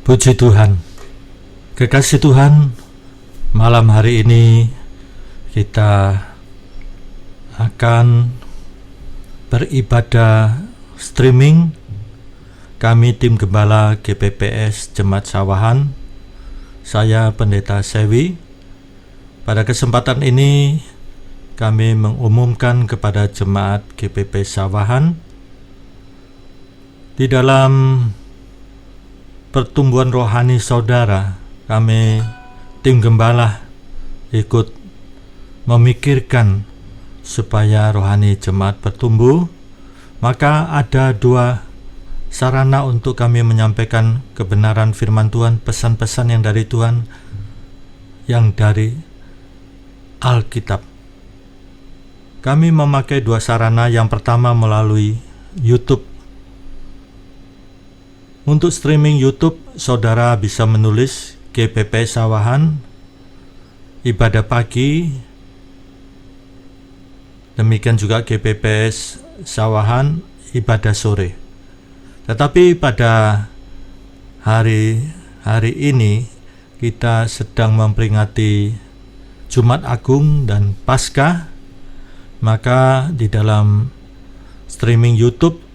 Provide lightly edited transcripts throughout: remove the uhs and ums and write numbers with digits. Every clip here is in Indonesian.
Puji Tuhan. Kekasih Tuhan, malam hari ini kita akan beribadah streaming. Kami tim Gembala GPPS Jemaat Sawahan, saya Pendeta Sewi. Pada kesempatan ini kami mengumumkan kepada Jemaat GPP Sawahan, di dalam pertumbuhan rohani saudara, kami tim Gembala ikut memikirkan supaya rohani jemaat bertumbuh. Maka ada dua sarana untuk kami menyampaikan kebenaran firman Tuhan, pesan-pesan yang dari Tuhan, yang dari Alkitab. Kami memakai dua sarana. Yang pertama melalui YouTube. Untuk streaming YouTube, saudara bisa menulis GPP Sawahan ibadah pagi, demikian juga GPPS Sawahan ibadah sore. Tetapi pada hari ini kita sedang memperingati Jumat Agung dan Paskah, maka di dalam streaming YouTube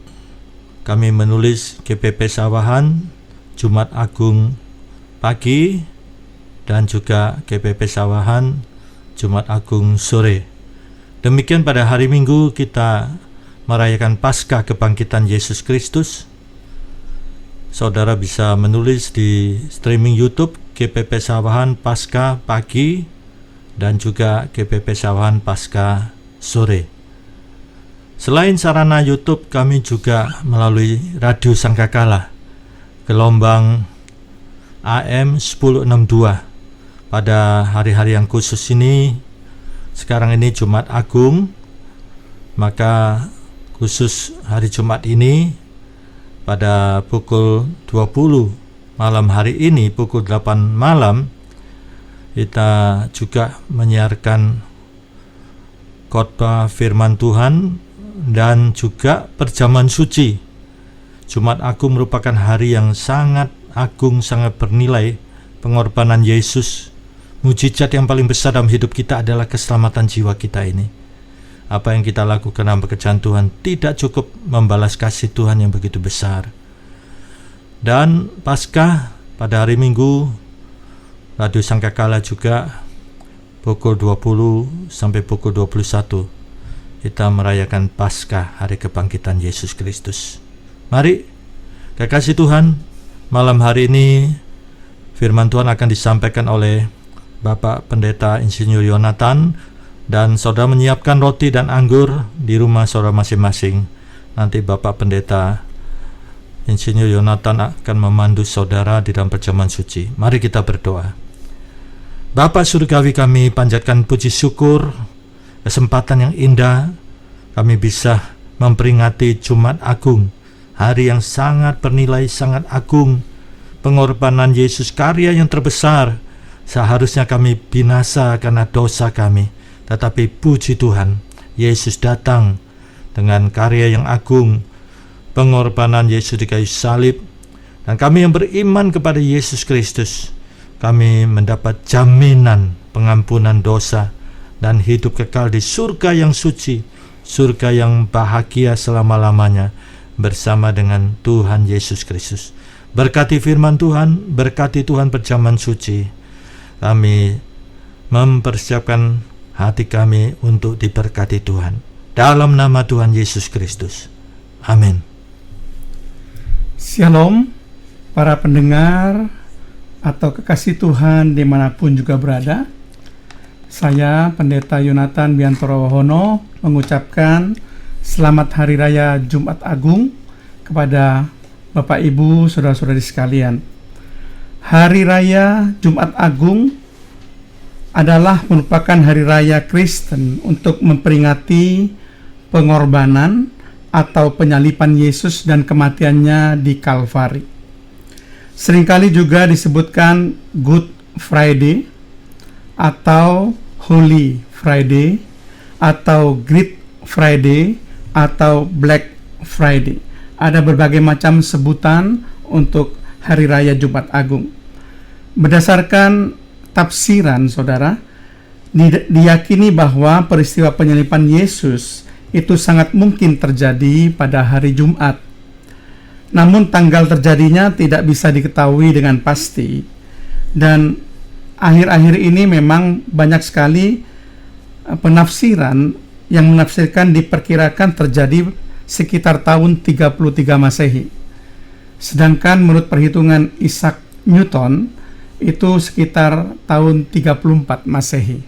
kami menulis GPP Sawahan Jumat Agung pagi dan juga GPP Sawahan Jumat Agung sore. Demikian pada hari Minggu kita merayakan Paskah kebangkitan Yesus Kristus. Saudara bisa menulis di streaming YouTube GPP Sawahan Paskah pagi dan juga GPP Sawahan Paskah sore. Selain sarana YouTube, kami juga melalui Radio Sangkakala gelombang AM 1062 pada hari-hari yang khusus ini. Sekarang ini Jumat Agung, maka khusus hari Jumat ini pada pukul 20 malam hari ini, pukul 8 malam, kita juga menyiarkan khotbah firman Tuhan dan juga perjamuan suci. Jumat Agung merupakan hari yang sangat agung, sangat bernilai. Pengorbanan Yesus, mujizat yang paling besar dalam hidup kita adalah keselamatan jiwa kita ini. Apa yang kita lakukan dalam pekerjaan Tuhan tidak cukup membalas kasih Tuhan yang begitu besar. Dan Paskah pada hari Minggu, Radio Sangkakala juga pukul 20 sampai pukul 21 kita merayakan Paskah, hari kebangkitan Yesus Kristus. Mari, kekasih Tuhan, malam hari ini firman Tuhan akan disampaikan oleh Bapak Pendeta Insinyur Yonatan, dan saudara menyiapkan roti dan anggur di rumah saudara masing-masing. Nanti Bapak Pendeta Insinyur Yonatan akan memandu saudara di dalam perjamuan suci. Mari kita berdoa. Bapa surgawi, kami panjatkan puji syukur kesempatan yang indah kami bisa memperingati Jumat Agung, hari yang sangat bernilai, sangat agung. Pengorbanan Yesus, karya yang terbesar. Seharusnya kami binasa karena dosa kami, tetapi puji Tuhan, Yesus datang dengan karya yang agung, pengorbanan Yesus di kayu salib. Dan kami yang beriman kepada Yesus Kristus, kami mendapat jaminan pengampunan dosa dan hidup kekal di surga yang suci, surga yang bahagia selama-lamanya bersama dengan Tuhan Yesus Kristus. Berkati firman Tuhan, berkati Tuhan perjamuan suci. Kami mempersiapkan hati kami untuk diberkati Tuhan. Dalam nama Tuhan Yesus Kristus. Amin. Shalom, para pendengar atau kekasih Tuhan dimanapun juga berada. Saya Pendeta Yonatan Biantoro Wahono mengucapkan Selamat Hari Raya Jumat Agung kepada Bapak Ibu Saudara-saudari sekalian. Hari Raya Jumat Agung adalah merupakan hari raya Kristen untuk memperingati pengorbanan atau penyaliban Yesus dan kematiannya di Kalvari. Seringkali juga disebutkan Good Friday atau Holy Friday atau Great Friday atau Black Friday. Ada berbagai macam sebutan untuk Hari Raya Jumat Agung. Berdasarkan tafsiran, saudara, diyakini bahwa peristiwa penyaliban Yesus itu sangat mungkin terjadi pada hari Jumat. Namun tanggal terjadinya tidak bisa diketahui dengan pasti. Dan akhir-akhir ini memang banyak sekali penafsiran yang menafsirkan diperkirakan terjadi sekitar tahun 33 Masehi. Sedangkan menurut perhitungan Isaac Newton itu sekitar tahun 34 Masehi,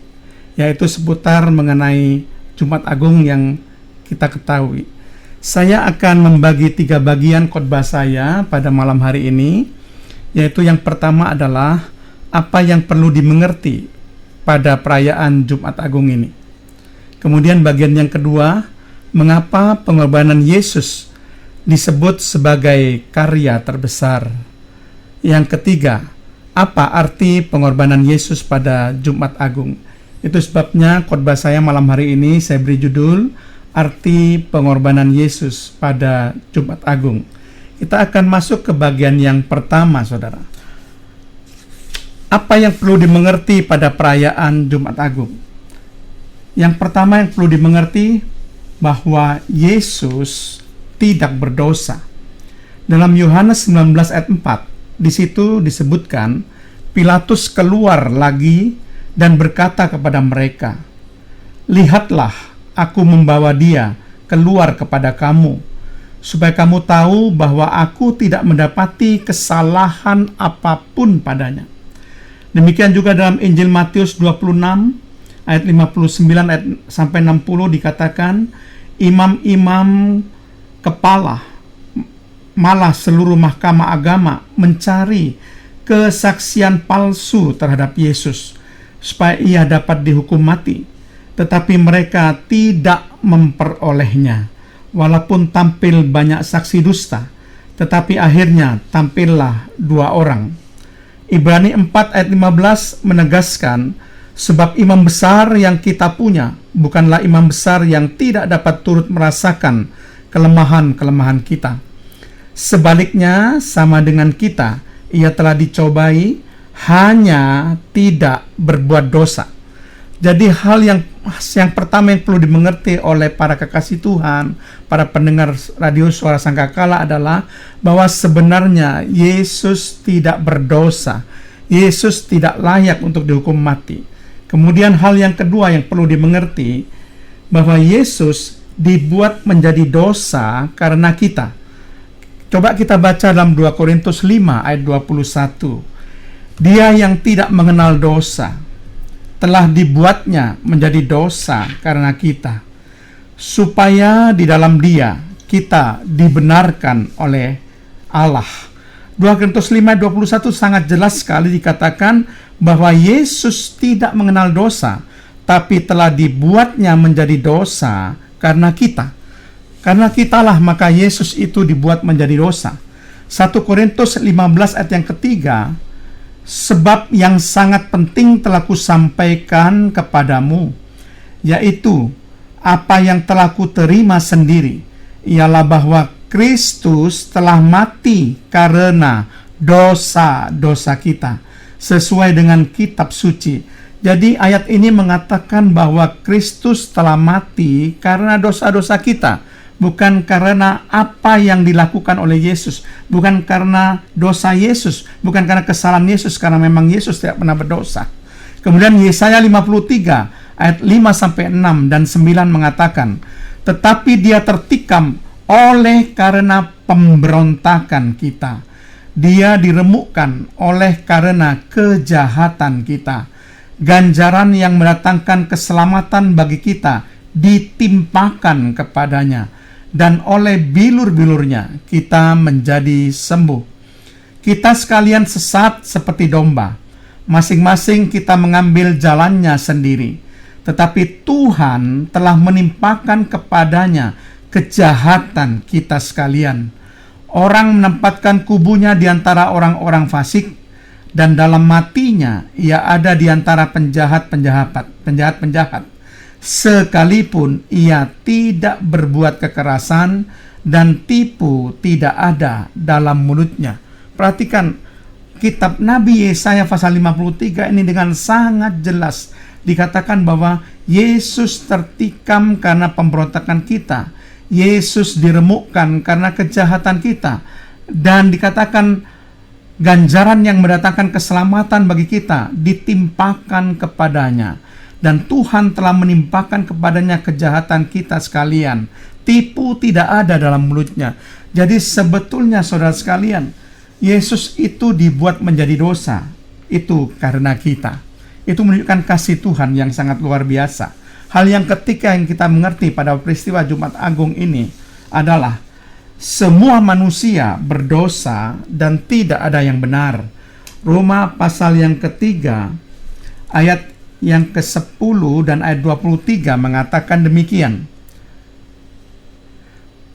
yaitu seputar mengenai Jumat Agung yang kita ketahui. Saya akan membagi 3 bagian khotbah saya pada malam hari ini, yaitu yang pertama adalah apa yang perlu dimengerti pada perayaan Jumat Agung ini. Kemudian bagian yang kedua, mengapa pengorbanan Yesus disebut sebagai karya terbesar. Yang ketiga, apa arti pengorbanan Yesus pada Jumat Agung. Itu sebabnya khotbah saya malam hari ini saya beri judul Arti Pengorbanan Yesus pada Jumat Agung. Kita akan masuk ke bagian yang pertama, saudara. Apa yang perlu dimengerti pada perayaan Jumat Agung? Yang pertama yang perlu dimengerti bahwa Yesus tidak berdosa. Dalam Yohanes 19 ayat 4, di situ disebutkan Pilatus keluar lagi dan berkata kepada mereka, "Lihatlah, aku membawa dia keluar kepada kamu, supaya kamu tahu bahwa aku tidak mendapati kesalahan apapun padanya." Demikian juga dalam Injil Matius 26 ayat 59 ayat sampai 60 dikatakan, imam-imam kepala malah seluruh mahkamah agama mencari kesaksian palsu terhadap Yesus supaya ia dapat dihukum mati, tetapi mereka tidak memperolehnya. Walaupun tampil banyak saksi dusta, tetapi akhirnya tampillah 2 orang. Ibrani 4 ayat 15 menegaskan, sebab imam besar yang kita punya bukanlah imam besar yang tidak dapat turut merasakan kelemahan-kelemahan kita. Sebaliknya, sama dengan kita, ia telah dicobai, hanya tidak berbuat dosa. Jadi hal yang pertama yang perlu dimengerti oleh para kekasih Tuhan, para pendengar radio Suara Sangkakala adalah bahwa sebenarnya Yesus tidak berdosa. Yesus tidak layak untuk dihukum mati. Kemudian hal yang kedua yang perlu dimengerti, bahwa Yesus dibuat menjadi dosa karena kita. Coba kita baca dalam 2 Korintus 5 ayat 21. Dia yang tidak mengenal dosa telah dibuatnya menjadi dosa karena kita, supaya di dalam dia kita dibenarkan oleh Allah. 2 Korintus 5 ayat 21 sangat jelas sekali dikatakan bahwa Yesus tidak mengenal dosa, tapi telah dibuatnya menjadi dosa karena kita. Karena kitalah maka Yesus itu dibuat menjadi dosa. 1 Korintus 15 ayat yang ketiga, sebab yang sangat penting telah kusampaikan kepadamu, yaitu apa yang telah kuterima sendiri, ialah bahwa Kristus telah mati karena dosa-dosa kita, sesuai dengan kitab suci. Jadi ayat ini mengatakan bahwa Kristus telah mati karena dosa-dosa kita, bukan karena apa yang dilakukan oleh Yesus, bukan karena dosa Yesus, bukan karena kesalahan Yesus, karena memang Yesus tidak pernah berdosa. Kemudian Yesaya 53 ayat 5-6 dan 9 mengatakan, tetapi dia tertikam oleh karena pemberontakan kita, dia diremukkan oleh karena kejahatan kita, ganjaran yang mendatangkan keselamatan bagi kita ditimpakan kepadanya, dan oleh bilur-bilurnya kita menjadi sembuh. Kita sekalian sesat seperti domba, masing-masing kita mengambil jalannya sendiri, tetapi Tuhan telah menimpakan kepadanya kejahatan kita sekalian. Orang menempatkan kubunya di antara orang-orang fasik, dan dalam matinya ia ada di antara penjahat-penjahat. Sekalipun ia tidak berbuat kekerasan dan tipu tidak ada dalam mulutnya. Perhatikan kitab Nabi Yesaya pasal 53 ini dengan sangat jelas dikatakan bahwa Yesus tertikam karena pemberontakan kita, Yesus diremukkan karena kejahatan kita, dan dikatakan ganjaran yang mendatangkan keselamatan bagi kita ditimpakan kepadanya, dan Tuhan telah menimpakan kepadanya kejahatan kita sekalian. Tipu tidak ada dalam mulutnya. Jadi sebetulnya saudara sekalian, Yesus itu dibuat menjadi dosa, itu karena kita. Itu menunjukkan kasih Tuhan yang sangat luar biasa. Hal yang ketiga yang kita mengerti pada peristiwa Jumat Agung ini adalah semua manusia berdosa dan tidak ada yang benar. Roma pasal yang ketiga ayat yang ke-10 dan ayat 23 mengatakan demikian.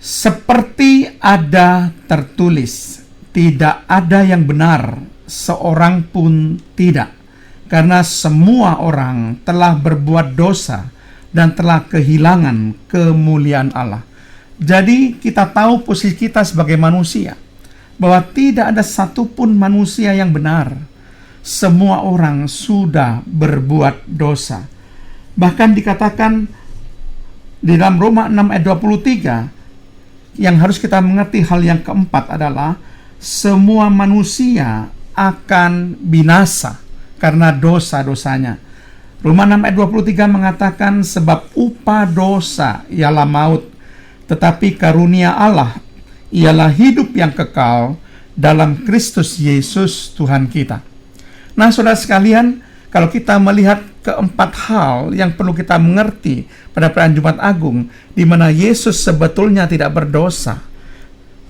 Seperti ada tertulis, tidak ada yang benar, seorang pun tidak. Karena semua orang telah berbuat dosa dan telah kehilangan kemuliaan Allah. Jadi kita tahu posisi kita sebagai manusia, bahwa tidak ada satupun manusia yang benar. Semua orang sudah berbuat dosa. Bahkan dikatakan di dalam Roma 6 ayat 23, yang harus kita mengerti hal yang keempat adalah semua manusia akan binasa karena dosa-dosanya. Roma 6 ayat 23 mengatakan sebab upah dosa ialah maut, tetapi karunia Allah ialah hidup yang kekal dalam Kristus Yesus Tuhan kita. Nah, saudara sekalian, kalau kita melihat keempat hal yang perlu kita mengerti pada perayaan Jumat Agung, di mana Yesus sebetulnya tidak berdosa.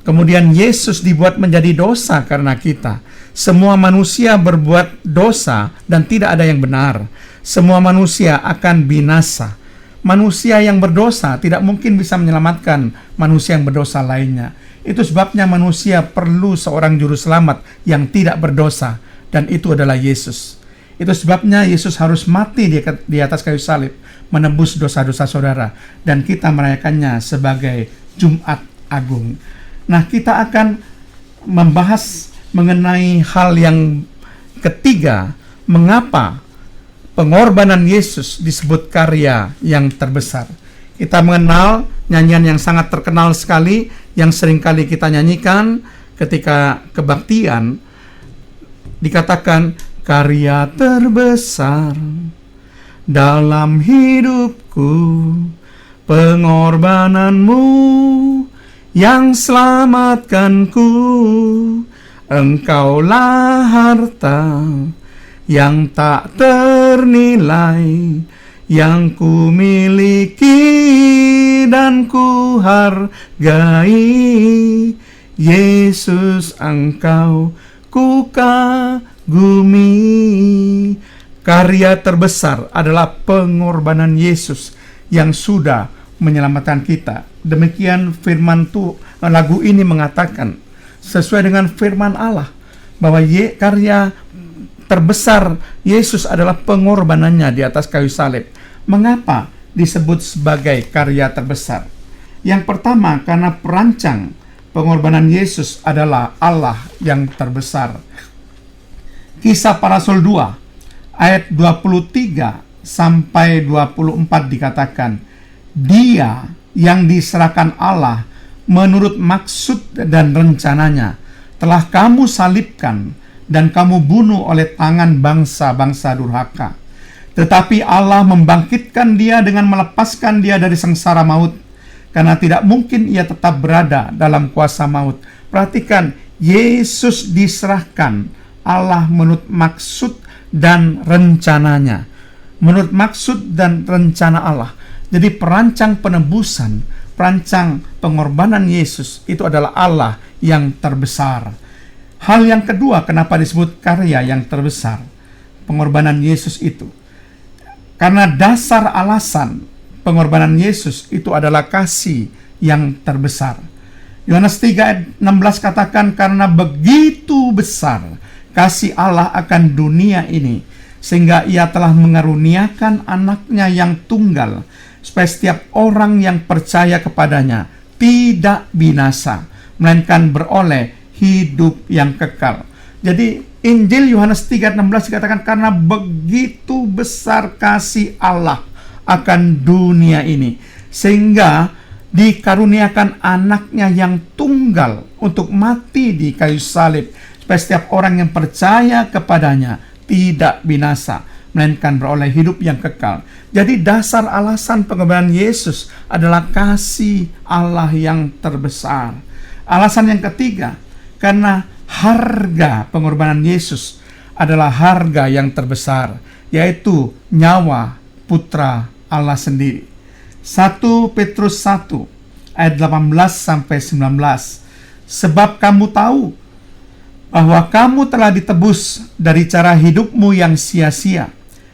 Kemudian Yesus dibuat menjadi dosa karena kita. Semua manusia berbuat dosa dan tidak ada yang benar. Semua manusia akan binasa. Manusia yang berdosa tidak mungkin bisa menyelamatkan manusia yang berdosa lainnya. Itu sebabnya manusia perlu seorang juru selamat yang tidak berdosa, dan itu adalah Yesus. Itu sebabnya Yesus harus mati di atas kayu salib, menebus dosa-dosa saudara, dan kita merayakannya sebagai Jumat Agung. Nah, kita akan membahas mengenai hal yang ketiga, mengapa pengorbanan Yesus disebut karya yang terbesar. Kita mengenal nyanyian yang sangat terkenal sekali, yang seringkali kita nyanyikan ketika kebaktian, dikatakan, karya terbesar dalam hidupku, pengorbananmu yang selamatkanku. Engkaulah harta yang tak ternilai, yang ku miliki dan ku hargai. Yesus, Engkau ku kagumi. Karya terbesar adalah pengorbanan Yesus yang sudah menyelamatkan kita. Demikian firman lagu ini mengatakan, sesuai dengan firman Allah, bahwa karya terbesar Yesus adalah pengorbanannya di atas kayu salib. Mengapa disebut sebagai karya terbesar? Yang pertama, karena perancang pengorbanan Yesus adalah Allah yang terbesar. Kisah Para Rasul 2 ayat 23 sampai 24 dikatakan, Dia yang diserahkan Allah menurut maksud dan rencananya telah kamu salibkan dan kamu bunuh oleh tangan bangsa-bangsa durhaka. Tetapi Allah membangkitkan dia dengan melepaskan dia dari sengsara maut, karena tidak mungkin ia tetap berada dalam kuasa maut. Perhatikan, Yesus diserahkan Allah menurut maksud dan rencananya. Menurut maksud dan rencana Allah. Jadi perancang penebusan, perancang pengorbanan Yesus itu adalah Allah yang terbesar. Hal yang kedua, kenapa disebut karya yang terbesar pengorbanan Yesus itu? Karena dasar alasan pengorbanan Yesus itu adalah kasih yang terbesar. Yohanes 3 ayat 16 katakan, karena begitu besar kasih Allah akan dunia ini, sehingga ia telah mengaruniakan anaknya yang tunggal, supaya setiap orang yang percaya kepadanya tidak binasa, melainkan beroleh hidup yang kekal. Jadi Injil Yohanes 3:16 dikatakan, karena begitu besar kasih Allah akan dunia ini, sehingga dikaruniakan anaknya yang tunggal untuk mati di kayu salib, supaya setiap orang yang percaya kepadanya tidak binasa, melainkan beroleh hidup yang kekal. Jadi dasar alasan pengorbanan Yesus adalah kasih Allah yang terbesar. Alasan yang ketiga, karena harga pengorbanan Yesus adalah harga yang terbesar, yaitu nyawa putra Allah sendiri. 1 Petrus 1 ayat 18-19. Sebab kamu tahu bahwa kamu telah ditebus dari cara hidupmu yang sia-sia,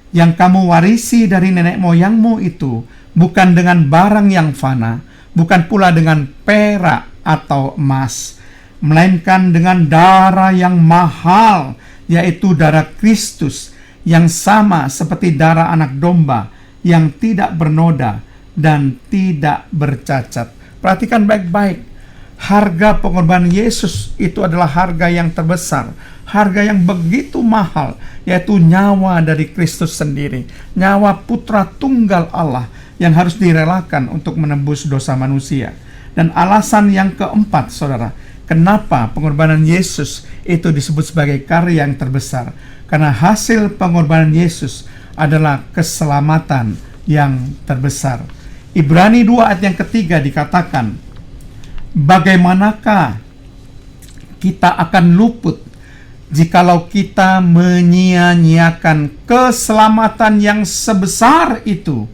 yang kamu warisi dari nenek moyangmu itu, bukan dengan barang yang fana, bukan pula dengan perak atau emas, melainkan dengan darah yang mahal, yaitu darah Kristus, yang sama seperti darah anak domba, yang tidak bernoda dan tidak bercacat. Perhatikan baik-baik, harga pengorbanan Yesus itu adalah harga yang terbesar, harga yang begitu mahal, yaitu nyawa dari Kristus sendiri, nyawa putra tunggal Allah yang harus direlakan untuk menembus dosa manusia. Dan alasan yang keempat, saudara, kenapa pengorbanan Yesus itu disebut sebagai karya yang terbesar? Karena hasil pengorbanan Yesus adalah keselamatan yang terbesar. Ibrani 2 ayat yang ketiga dikatakan, bagaimanakah kita akan luput jikalau kita menyia-nyiakan keselamatan yang sebesar itu,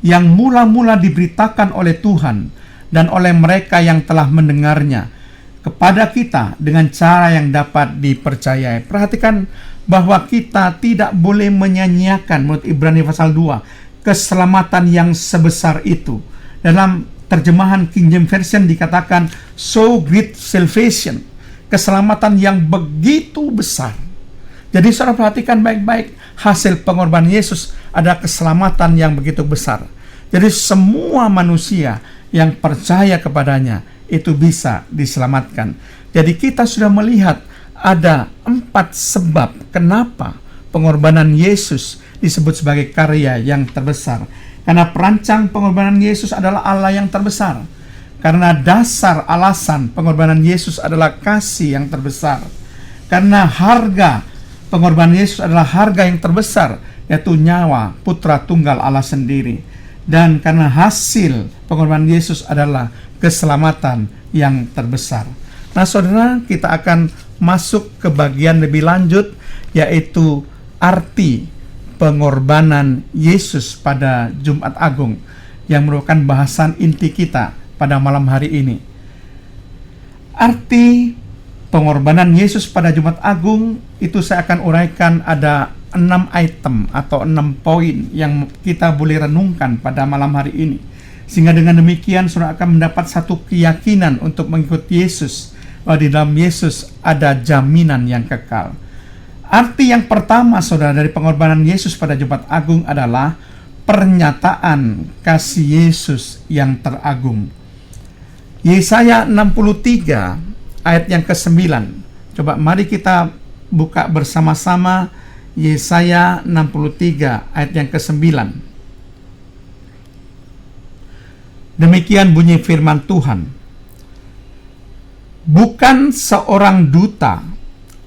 yang mula-mula diberitakan oleh Tuhan dan oleh mereka yang telah mendengarnya kepada kita dengan cara yang dapat dipercayai. Perhatikan bahwa kita tidak boleh menyanyiakan, menurut Ibrani pasal 2, keselamatan yang sebesar itu. Dalam terjemahan King James Version dikatakan so great salvation, keselamatan yang begitu besar. Jadi saudara perhatikan baik-baik, hasil pengorbanan Yesus adalah keselamatan yang begitu besar. Jadi semua manusia yang percaya kepadanya itu bisa diselamatkan. Jadi kita sudah melihat ada 4 sebab kenapa pengorbanan Yesus disebut sebagai karya yang terbesar. Karena perancang pengorbanan Yesus adalah Allah yang terbesar. Karena dasar alasan pengorbanan Yesus adalah kasih yang terbesar. Karena harga pengorbanan Yesus adalah harga yang terbesar, yaitu nyawa putra tunggal Allah sendiri. Dan karena hasil pengorbanan Yesus adalah keselamatan yang terbesar. Nah saudara, kita akan masuk ke bagian lebih lanjut, yaitu arti pengorbanan Yesus pada Jumat Agung, yang merupakan bahasan inti kita pada malam hari ini. Arti pengorbanan Yesus pada Jumat Agung itu saya akan uraikan ada 6 item atau 6 poin yang kita boleh renungkan pada malam hari ini. Sehingga dengan demikian saudara akan mendapat satu keyakinan untuk mengikuti Yesus, bahwa di dalam Yesus ada jaminan yang kekal. Arti yang pertama saudara dari pengorbanan Yesus pada Jumat Agung adalah pernyataan kasih Yesus yang teragung. Yesaya 63 ayat yang ke-9. Coba mari kita buka bersama-sama Yesaya 63 ayat yang ke-9. Demikian bunyi firman Tuhan. Bukan seorang duta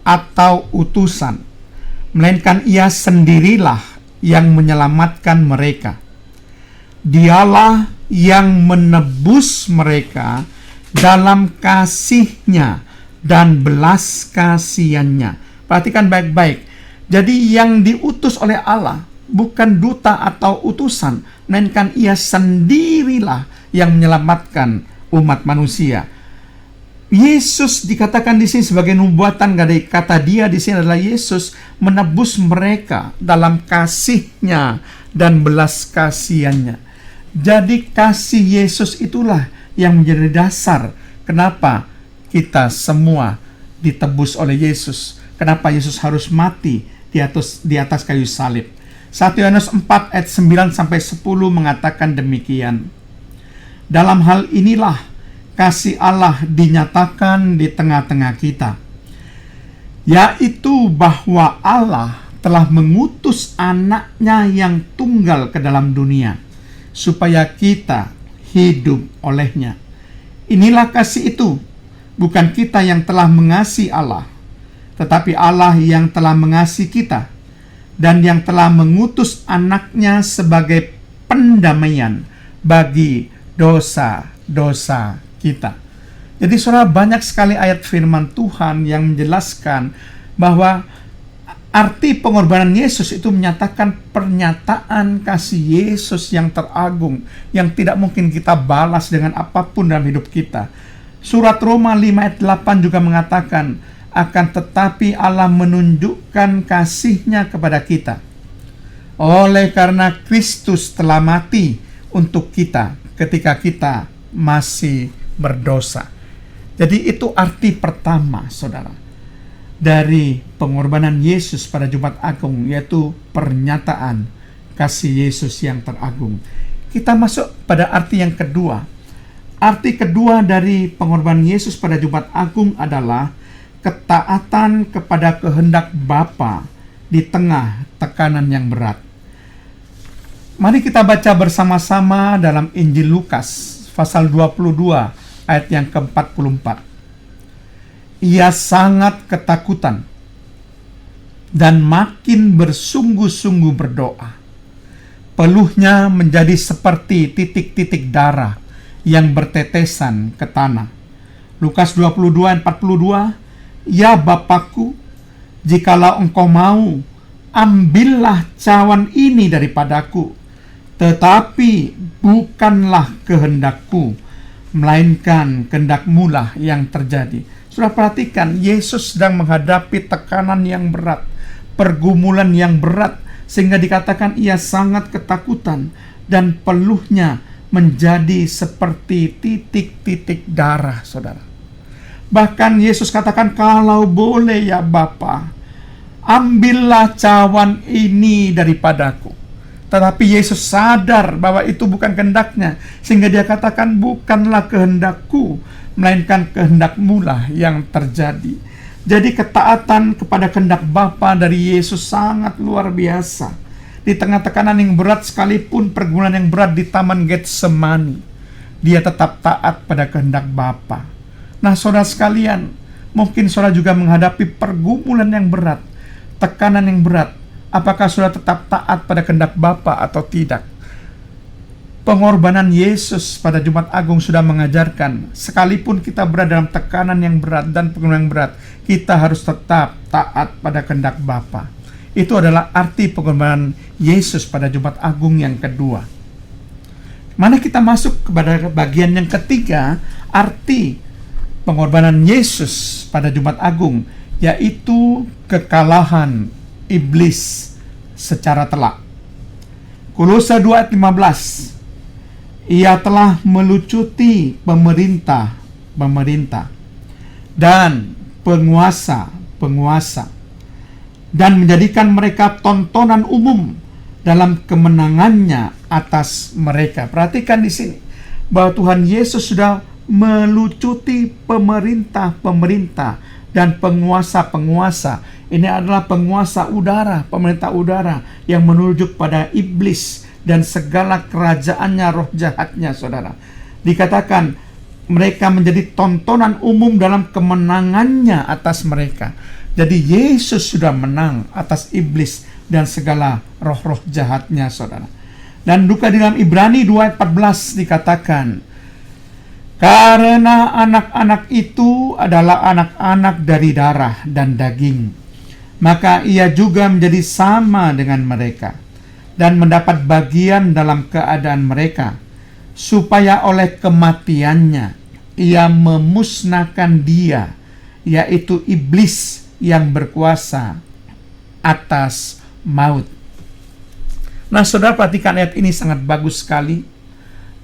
atau utusan, melainkan ia sendirilah yang menyelamatkan mereka. Dialah yang menebus mereka dalam kasih-Nya dan belas kasihan-Nya. Perhatikan baik-baik. Jadi yang diutus oleh Allah bukan duta atau utusan, melainkan ia sendirilah yang menyelamatkan umat manusia. Yesus dikatakan di sini sebagai nubuatan, dari kata dia di sini adalah Yesus menebus mereka dalam kasih-Nya dan belas kasihan-Nya. Jadi kasih Yesus itulah yang menjadi dasar kenapa kita semua ditebus oleh Yesus. Kenapa Yesus harus mati di atas kayu salib. 1 Yohanes 4 ayat 9-10 mengatakan demikian. Dalam hal inilah kasih Allah dinyatakan di tengah-tengah kita, yaitu bahwa Allah telah mengutus anaknya yang tunggal ke dalam dunia, supaya kita hidup olehnya. Inilah kasih itu, bukan kita yang telah mengasihi Allah, tetapi Allah yang telah mengasihi kita, dan yang telah mengutus anaknya sebagai pendamaian bagi dosa-dosa kita. Jadi saudara, banyak sekali ayat firman Tuhan yang menjelaskan bahwa arti pengorbanan Yesus itu menyatakan pernyataan kasih Yesus yang teragung, yang tidak mungkin kita balas dengan apapun dalam hidup kita. Surat Roma 5 ayat 8 juga mengatakan, akan tetapi Allah menunjukkan kasih-Nya kepada kita, oleh karena Kristus telah mati untuk kita ketika kita masih berdosa. Jadi itu arti pertama, saudara, dari pengorbanan Yesus pada Jumat Agung, yaitu pernyataan kasih Yesus yang teragung. Kita masuk pada arti yang kedua. Arti kedua dari pengorbanan Yesus pada Jumat Agung adalah ketaatan kepada kehendak Bapa di tengah tekanan yang berat. Mari kita baca bersama-sama dalam Injil Lukas pasal 22 ayat yang ke-44. Ia sangat ketakutan dan makin bersungguh-sungguh berdoa. Peluhnya menjadi seperti titik-titik darah yang bertetesan ke tanah. Lukas 22 ayat 42. Ya Bapakku, jikalau Engkau mau, ambillah cawan ini daripadaku, tetapi bukanlah kehendakku, melainkan kehendak-Mu lah yang terjadi. Sudah perhatikan, Yesus sedang menghadapi tekanan yang berat, pergumulan yang berat, sehingga dikatakan ia sangat ketakutan dan peluhnya menjadi seperti titik-titik darah, saudara. Bahkan Yesus katakan, kalau boleh ya Bapa, ambillah cawan ini daripadaku. Tetapi Yesus sadar bahwa itu bukan kehendak-Nya, sehingga dia katakan, bukanlah kehendakku, melainkan kehendak-Mu lah yang terjadi. Jadi ketaatan kepada kehendak Bapa dari Yesus sangat luar biasa. Di tengah tekanan yang berat sekalipun, pergumulan yang berat di Taman Getsemani, dia tetap taat pada kehendak Bapa. Nah, saudara sekalian, mungkin saudara juga menghadapi pergumulan yang berat, tekanan yang berat. Apakah saudara tetap taat pada kehendak Bapa atau tidak? Pengorbanan Yesus pada Jumat Agung sudah mengajarkan, sekalipun kita berada dalam tekanan yang berat dan pergumulan yang berat, kita harus tetap taat pada kehendak Bapa. Itu adalah arti pengorbanan Yesus pada Jumat Agung yang kedua. Mana kita masuk kepada bagian yang ketiga, arti pengorbanan Yesus pada Jumat Agung, yaitu kekalahan iblis secara telak. Kolose 2 ayat 15. Ia telah melucuti pemerintah dan penguasa dan menjadikan mereka tontonan umum dalam kemenangannya atas mereka. Perhatikan di sini bahwa Tuhan Yesus sudah melucuti pemerintah dan penguasa. Ini adalah penguasa udara, pemerintah udara yang menunjuk pada iblis dan segala kerajaannya, roh jahatnya, saudara. Dikatakan mereka menjadi tontonan umum dalam kemenangannya atas mereka. Jadi Yesus sudah menang atas iblis dan segala roh-roh jahatnya, saudara. Dan juga di dalam Ibrani 2 ayat 14 dikatakan, karena anak-anak itu adalah anak-anak dari darah dan daging, maka ia juga menjadi sama dengan mereka dan mendapat bagian dalam keadaan mereka, supaya oleh kematiannya ia memusnahkan dia, yaitu iblis yang berkuasa atas maut. Nah, saudara, perhatikan ayat ini sangat bagus sekali,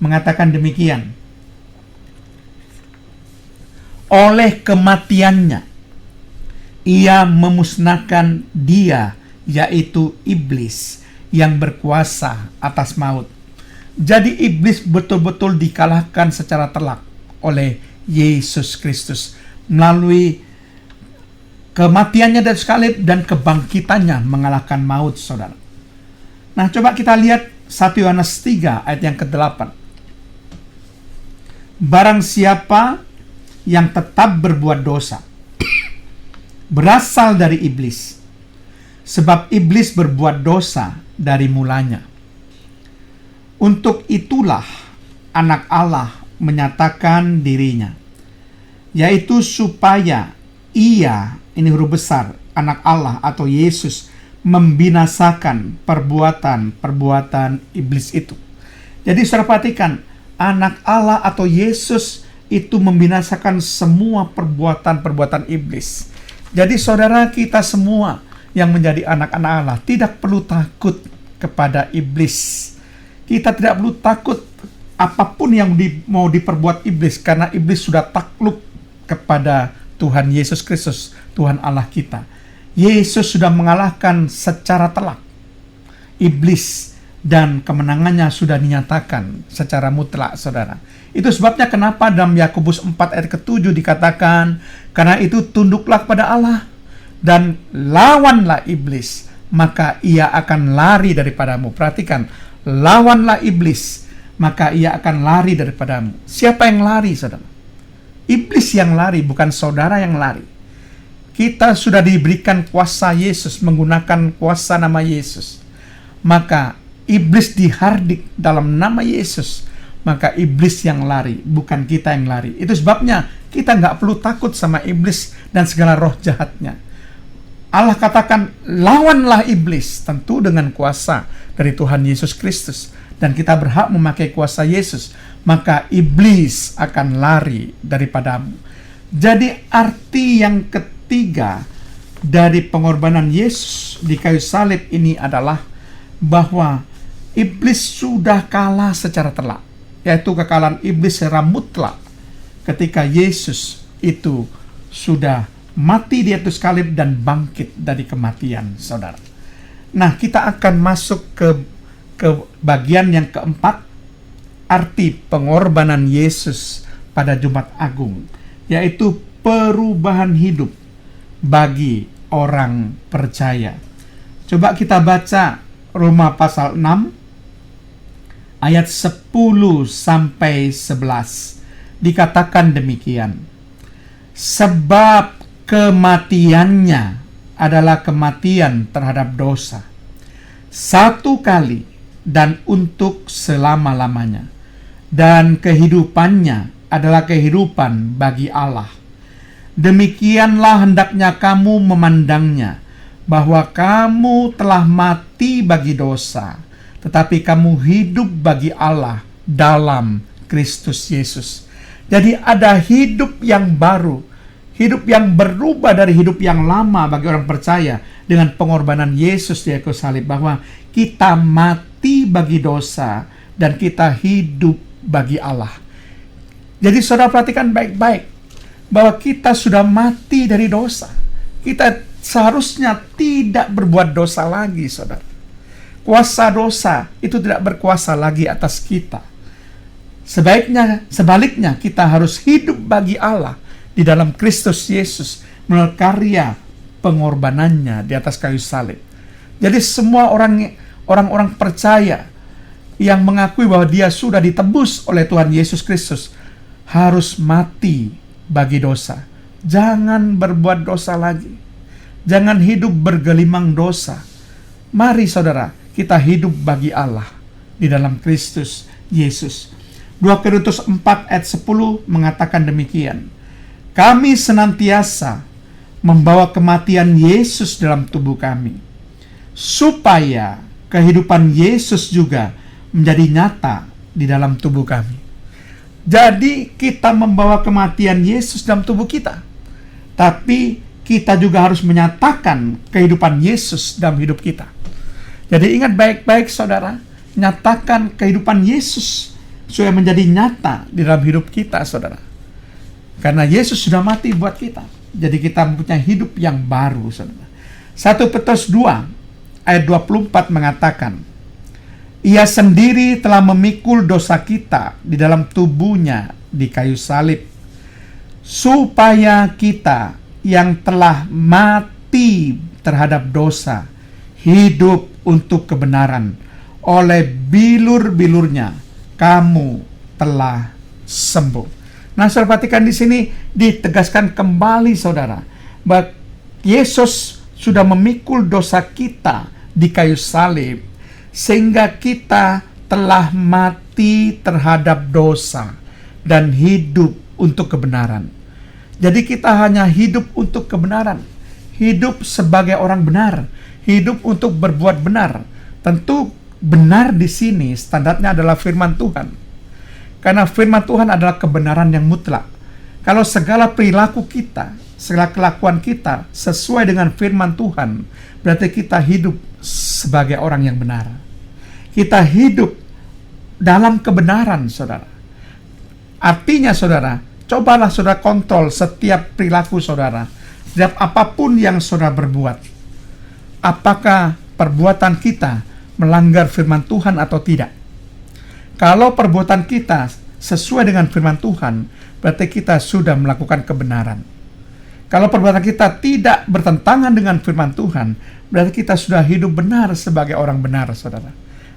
mengatakan demikian. Oleh kematiannya ia memusnahkan dia, yaitu iblis yang berkuasa atas maut. Jadi iblis betul-betul dikalahkan secara telak oleh Yesus Kristus melalui kematiannya dari salib dan kebangkitannya mengalahkan maut, saudara. Nah, coba kita lihat 1 Yohanes 3 ayat yang ke-8. Barang siapa yang tetap berbuat dosa berasal dari iblis, sebab iblis berbuat dosa dari mulanya. Untuk itulah anak Allah menyatakan dirinya, yaitu supaya ia, ini huruf besar, anak Allah atau Yesus, membinasakan perbuatan iblis itu. Jadi saudara perhatikan, anak Allah atau Yesus itu membinasakan semua perbuatan iblis. Jadi saudara, kita semua yang menjadi anak-anak Allah tidak perlu takut kepada iblis. Kita tidak perlu takut apapun yang mau diperbuat iblis, karena iblis sudah takluk kepada Tuhan Yesus Kristus, Tuhan Allah kita. Yesus sudah mengalahkan secara telak iblis dan kemenangannya sudah dinyatakan secara mutlak, saudara. Itu sebabnya kenapa dalam Yakobus 4 ayat ke-7 dikatakan, karena itu tunduklah kepada Allah dan lawanlah iblis, maka ia akan lari daripadamu. Perhatikan, lawanlah iblis, maka ia akan lari daripadamu. Siapa yang lari, saudara? Iblis yang lari, bukan saudara yang lari. Kita sudah diberikan kuasa Yesus, menggunakan kuasa nama Yesus. Maka iblis dihardik dalam nama Yesus. Maka iblis yang lari, bukan kita yang lari. Itu sebabnya kita nggak perlu takut sama iblis dan segala roh jahatnya. Allah katakan, lawanlah iblis, tentu dengan kuasa dari Tuhan Yesus Kristus. Dan kita berhak memakai kuasa Yesus, maka iblis akan lari daripadamu. Jadi arti yang ketiga dari pengorbanan Yesus di kayu salib ini adalah bahwa iblis sudah kalah secara telak, yaitu kekalahan iblis secara mutlak ketika Yesus itu sudah mati di atas salib dan bangkit dari kematian, saudara. Nah, kita akan masuk ke bagian yang keempat, arti pengorbanan Yesus pada Jumat Agung, yaitu perubahan hidup bagi orang percaya. Coba kita baca Roma pasal 6 ayat 10 sampai 11. Dikatakan demikian, sebab kematiannya adalah kematian terhadap dosa, satu kali dan untuk selama-lamanya, dan kehidupannya adalah kehidupan bagi Allah. Demikianlah hendaknya kamu memandangnya, bahwa kamu telah mati bagi dosa, tetapi kamu hidup bagi Allah dalam Kristus Yesus. Jadi ada hidup yang baru, hidup yang berubah dari hidup yang lama bagi orang percaya dengan pengorbanan Yesus di kayu salib, bahwa kita mati bagi dosa dan kita hidup bagi Allah. Jadi saudara perhatikan baik-baik bahwa kita sudah mati dari dosa. Kita seharusnya tidak berbuat dosa lagi, saudara. Kuasa dosa itu tidak berkuasa lagi atas kita. Sebaliknya kita harus hidup bagi Allah di dalam Kristus Yesus melalui karya pengorbanannya di atas kayu salib. Jadi semua orang-orang percaya yang mengakui bahwa dia sudah ditebus oleh Tuhan Yesus Kristus harus mati bagi dosa. Jangan berbuat dosa lagi. Jangan hidup bergelimang dosa. Mari saudara, kita hidup bagi Allah di dalam Kristus Yesus. 2 Korintus 4 ayat 10 mengatakan demikian, kami senantiasa membawa kematian Yesus dalam tubuh kami, supaya kehidupan Yesus juga menjadi nyata di dalam tubuh kami. Jadi kita membawa kematian Yesus dalam tubuh kita, tapi kita juga harus menyatakan kehidupan Yesus dalam hidup kita. Jadi ingat baik-baik saudara, nyatakan kehidupan Yesus supaya menjadi nyata di dalam hidup kita, saudara. Karena Yesus sudah mati buat kita, jadi kita mempunyai hidup yang baru, saudara. 1 Petrus 2 ayat 24 mengatakan, Ia sendiri telah memikul dosa kita di dalam tubuhnya di kayu salib, supaya kita yang telah mati terhadap dosa hidup untuk kebenaran. Oleh bilur-bilurnya kamu telah sembuh. Nah, saudara perhatikan di sini ditegaskan kembali saudara bahwa Yesus sudah memikul dosa kita di kayu salib sehingga kita telah mati terhadap dosa dan hidup untuk kebenaran. Jadi kita hanya hidup untuk kebenaran, hidup sebagai orang benar, hidup untuk berbuat benar. Tentu benar di sini standarnya adalah firman Tuhan. Karena firman Tuhan adalah kebenaran yang mutlak. Kalau segala perilaku kita, segala kelakuan kita sesuai dengan firman Tuhan, berarti kita hidup sebagai orang yang benar. Kita hidup dalam kebenaran, saudara. Artinya, saudara, cobalah saudara kontrol setiap perilaku saudara. Setiap apapun yang saudara berbuat. Apakah perbuatan kita melanggar firman Tuhan atau tidak? Kalau perbuatan kita sesuai dengan firman Tuhan, berarti kita sudah melakukan kebenaran. Kalau perbuatan kita tidak bertentangan dengan firman Tuhan, berarti kita sudah hidup benar sebagai orang benar, saudara.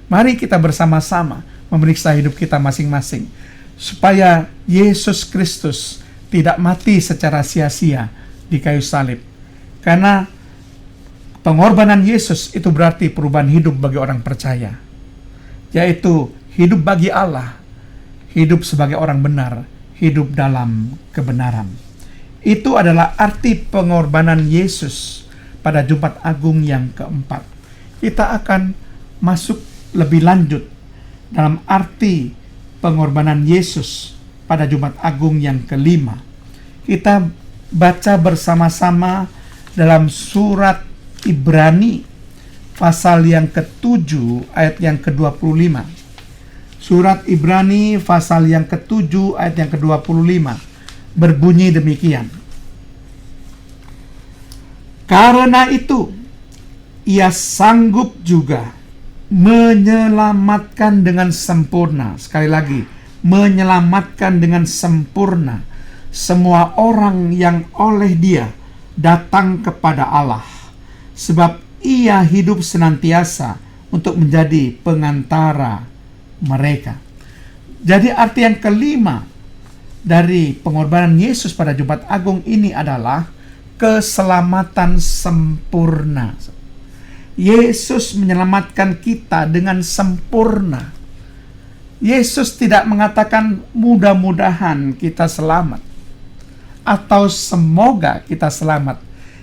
Mari kita bersama-sama memeriksa hidup kita masing-masing, supaya Yesus Kristus tidak mati secara sia-sia di kayu salib. Karena pengorbanan Yesus itu berarti perubahan hidup bagi orang percaya, yaitu hidup bagi Allah, hidup sebagai orang benar, hidup dalam kebenaran. Itu adalah arti pengorbanan Yesus pada Jumat Agung yang keempat. Kita akan masuk lebih lanjut dalam arti pengorbanan Yesus pada Jumat Agung yang kelima. Kita baca bersama-sama dalam surat Ibrani pasal yang ke-7 ayat yang ke-25. Surat Ibrani pasal yang ke-7 ayat yang ke-25 berbunyi demikian. Karena itu ia sanggup juga menyelamatkan dengan sempurna. Sekali lagi, menyelamatkan dengan sempurna semua orang yang oleh Dia datang kepada Allah, sebab Ia hidup senantiasa untuk menjadi pengantara mereka. Jadi arti yang kelima dari pengorbanan Yesus pada Jumat Agung ini adalah keselamatan sempurna. Yesus menyelamatkan kita dengan sempurna. Yesus tidak mengatakan mudah-mudahan kita selamat atau semoga kita selamat,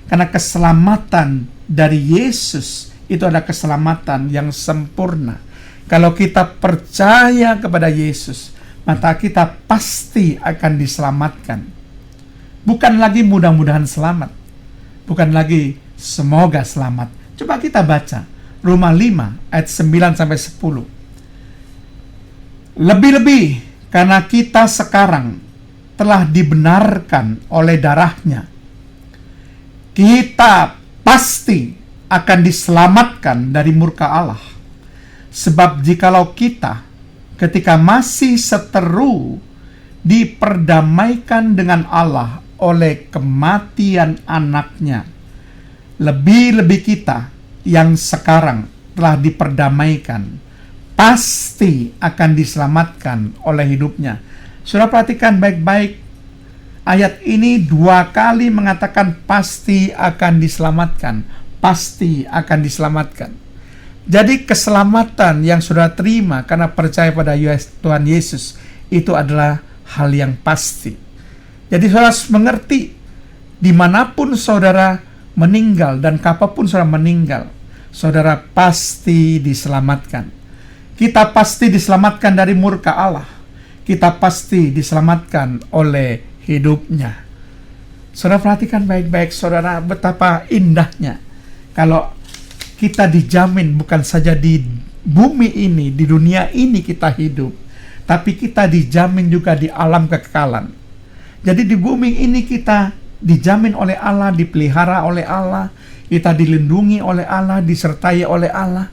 karena keselamatan dari Yesus itu adalah keselamatan yang sempurna. Kalau kita percaya kepada Yesus, maka kita pasti akan diselamatkan. Bukan lagi mudah-mudahan selamat, bukan lagi semoga selamat. Coba kita baca Roma 5 ayat 9-10. Lebih-lebih karena kita sekarang telah dibenarkan oleh darahnya, kita pasti akan diselamatkan dari murka Allah. Sebab jikalau kita ketika masih seteru diperdamaikan dengan Allah oleh kematian anaknya, lebih-lebih kita yang sekarang telah diperdamaikan pasti akan diselamatkan oleh hidupnya. Saudara perhatikan baik-baik, ayat ini 2 kali mengatakan pasti akan diselamatkan, pasti akan diselamatkan. Jadi keselamatan yang saudara terima karena percaya pada Tuhan Yesus itu adalah hal yang pasti. Jadi saudara harus mengerti, dimanapun saudara meninggal dan kapanpun saudara meninggal, saudara pasti diselamatkan. Kita pasti diselamatkan dari murka Allah. Kita pasti diselamatkan oleh hidupnya. Saudara perhatikan baik-baik, saudara, betapa indahnya kalau kita dijamin bukan saja di bumi ini, di dunia ini kita hidup, tapi kita dijamin juga di alam kekekalan. Jadi di bumi ini kita dijamin oleh Allah, dipelihara oleh Allah, kita dilindungi oleh Allah, disertai oleh Allah.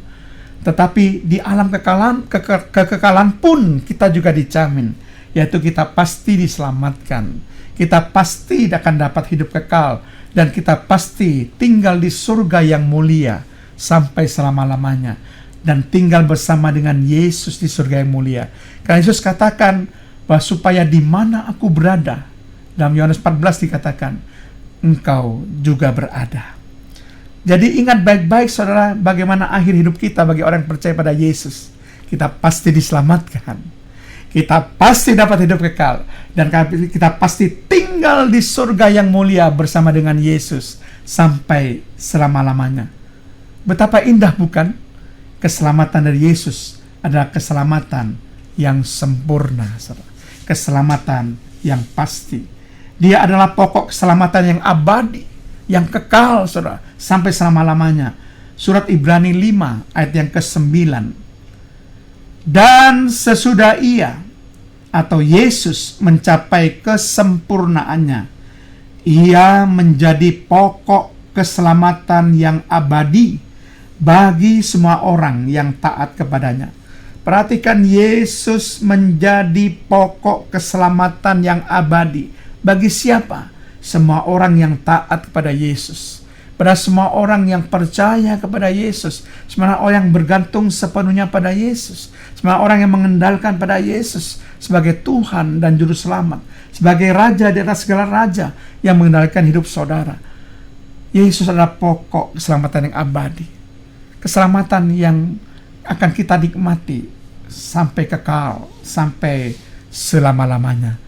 Tetapi di alam kekekalan pun kita juga dijamin. yaitu kita pasti diselamatkan, kita pasti akan dapat hidup kekal, dan kita pasti tinggal di surga yang mulia sampai selama-lamanya, dan tinggal bersama dengan Yesus di surga yang mulia. Karena Yesus katakan bahwa supaya di mana aku berada, dalam Yohanes 14 dikatakan, engkau juga berada. Jadi ingat baik-baik saudara, bagaimana akhir hidup kita bagi orang yang percaya pada Yesus. Kita pasti diselamatkan, kita pasti dapat hidup kekal, dan kita pasti tinggal di surga yang mulia bersama dengan Yesus sampai selama-lamanya. Betapa indah bukan? Keselamatan dari Yesus adalah keselamatan yang sempurna, saudara. Keselamatan yang pasti. Dia adalah pokok keselamatan yang abadi, yang kekal, saudara, sampai selama-lamanya. Surat Ibrani 5 ayat yang ke-9. Dan sesudah ia atau Yesus mencapai kesempurnaannya, ia menjadi pokok keselamatan yang abadi bagi semua orang yang taat kepadanya. Perhatikan, Yesus menjadi pokok keselamatan yang abadi. Bagi siapa? Semua orang yang taat kepada Yesus. Pada semua orang yang percaya kepada Yesus. Semua orang yang bergantung sepenuhnya pada Yesus. Semua orang yang mengendalikan pada Yesus sebagai Tuhan dan Juru Selamat. Sebagai Raja di atas segala Raja yang mengendalikan hidup saudara. Yesus adalah pokok keselamatan yang abadi. Keselamatan yang akan kita nikmati sampai kekal, sampai selama-lamanya.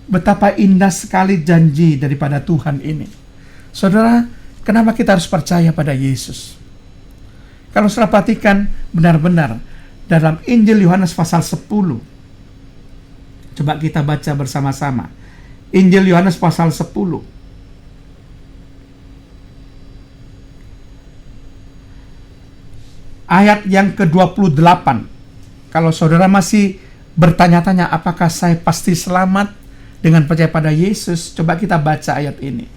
Betapa indah sekali janji daripada Tuhan ini. Saudara, kenapa kita harus percaya pada Yesus? Kalau saudara perhatikan benar-benar dalam Injil Yohanes pasal 10. Coba kita baca bersama-sama. Injil Yohanes pasal 10. Ayat yang ke-28. Kalau saudara masih bertanya-tanya apakah saya pasti selamat dengan percaya pada Yesus, coba kita baca ayat ini.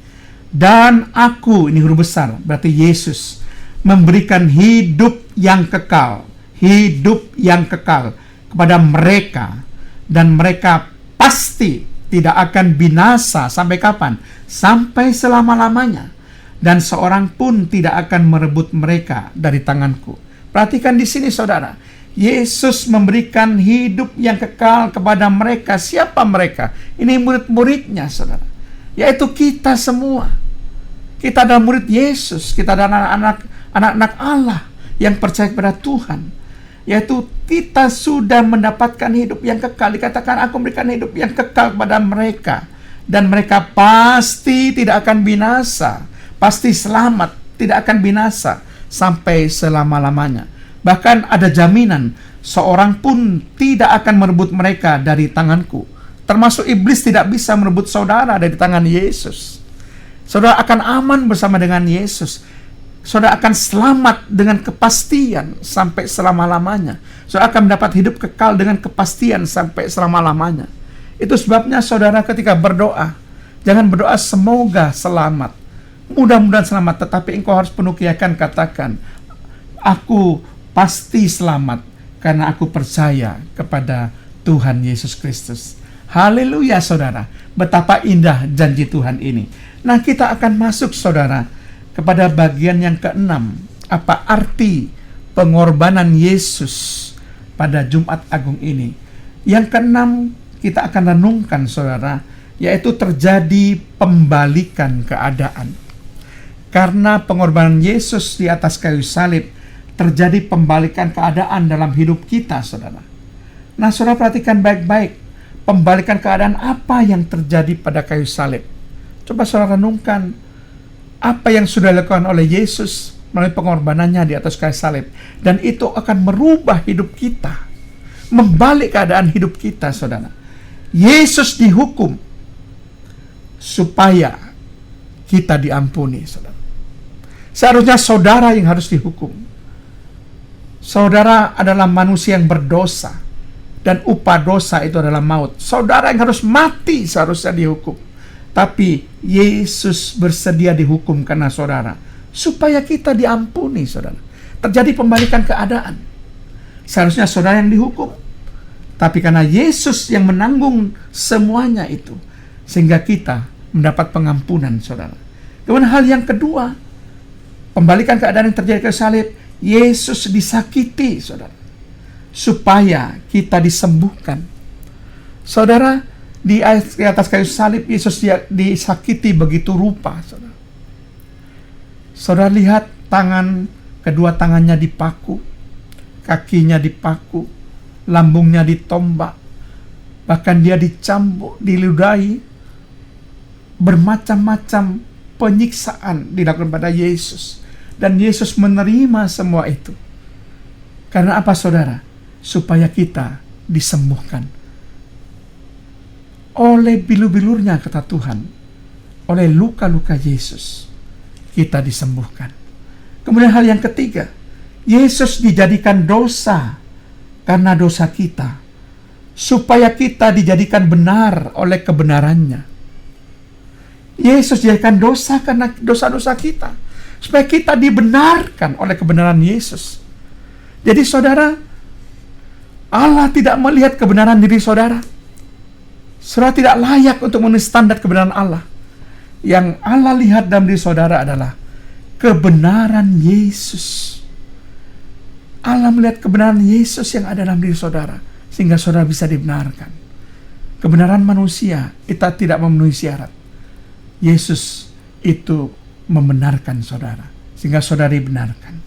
Dan aku, ini huruf besar, berarti Yesus, memberikan hidup yang kekal kepada mereka, dan mereka pasti tidak akan binasa. Sampai kapan? Sampai selama-lamanya. Dan seorang pun tidak akan merebut mereka dari tanganku. Perhatikan di sini saudara, Yesus memberikan hidup yang kekal kepada mereka. Siapa mereka? Ini murid-muridnya, saudara. Yaitu kita semua. Kita adalah murid Yesus. Kita adalah anak-anak Allah yang percaya kepada Tuhan. Yaitu kita sudah mendapatkan hidup yang kekal. Dikatakan, aku memberikan hidup yang kekal kepada mereka. Dan mereka pasti tidak akan binasa. Pasti selamat, tidak akan binasa sampai selama-lamanya. Bahkan ada jaminan, seorang pun tidak akan merebut mereka dari tanganku. Termasuk iblis tidak bisa merebut saudara dari tangan Yesus. Saudara akan aman bersama dengan Yesus. Saudara akan selamat dengan kepastian sampai selama-lamanya. Saudara akan mendapat hidup kekal dengan kepastian sampai selama-lamanya. Itu sebabnya saudara ketika berdoa, jangan berdoa semoga selamat, mudah-mudahan selamat, tetapi engkau harus penuh keyakinan, katakan, aku pasti selamat karena aku percaya kepada Tuhan Yesus Kristus. Haleluya saudara, betapa indah janji Tuhan ini. Nah, kita akan masuk saudara kepada bagian yang ke-6. Apa arti pengorbanan Yesus pada Jumat Agung ini? Yang ke-6 kita akan renungkan saudara, yaitu terjadi pembalikan keadaan. Karena pengorbanan Yesus di atas kayu salib, terjadi pembalikan keadaan dalam hidup kita, saudara. Nah, saudara perhatikan baik-baik. Pembalikan keadaan apa yang terjadi pada kayu salib? Coba saudara renungkan. Apa yang sudah dilakukan oleh Yesus melalui pengorbanannya di atas kayu salib. Dan itu akan merubah hidup kita. Membalik keadaan hidup kita, saudara. Yesus dihukum supaya kita diampuni, saudara. Seharusnya saudara yang harus dihukum. Saudara adalah manusia yang berdosa, dan upah dosa itu adalah maut. Saudara yang harus mati seharusnya dihukum. Tapi Yesus bersedia dihukum karena saudara, supaya kita diampuni, saudara. Terjadi pembalikan keadaan. Seharusnya saudara yang dihukum, Tapi karena Yesus yang menanggung semuanya itu, sehingga kita mendapat pengampunan, saudara. Kemudian hal yang kedua, pembalikan keadaan yang terjadi ke salib, Yesus disakiti, saudara, supaya kita disembuhkan. Saudara, di atas kayu salib, Yesus disakiti begitu rupa, saudara. Saudara lihat kedua tangannya dipaku, kakinya dipaku, lambungnya ditombak, bahkan dia dicambuk, diludahi, bermacam-macam penyiksaan dilakukan pada Yesus. Dan Yesus menerima semua itu. Karena apa, saudara? Supaya kita disembuhkan. Oleh bilu-bilurnya, kata Tuhan, oleh luka-luka Yesus, kita disembuhkan. Kemudian hal yang ketiga, Yesus dijadikan dosa karena dosa kita, supaya kita dijadikan benar oleh kebenarannya. Yesus dijadikan dosa karena dosa-dosa kita, supaya kita dibenarkan oleh kebenaran Yesus. Jadi saudara, Allah tidak melihat kebenaran diri saudara. Saudara tidak layak untuk memenuhi standar kebenaran Allah. Yang Allah lihat dalam diri saudara adalah kebenaran Yesus. Allah melihat kebenaran Yesus yang ada dalam diri saudara, sehingga saudara bisa dibenarkan. Kebenaran manusia, kita tidak memenuhi syarat. Yesus itu membenarkan saudara, sehingga saudara dibenarkan.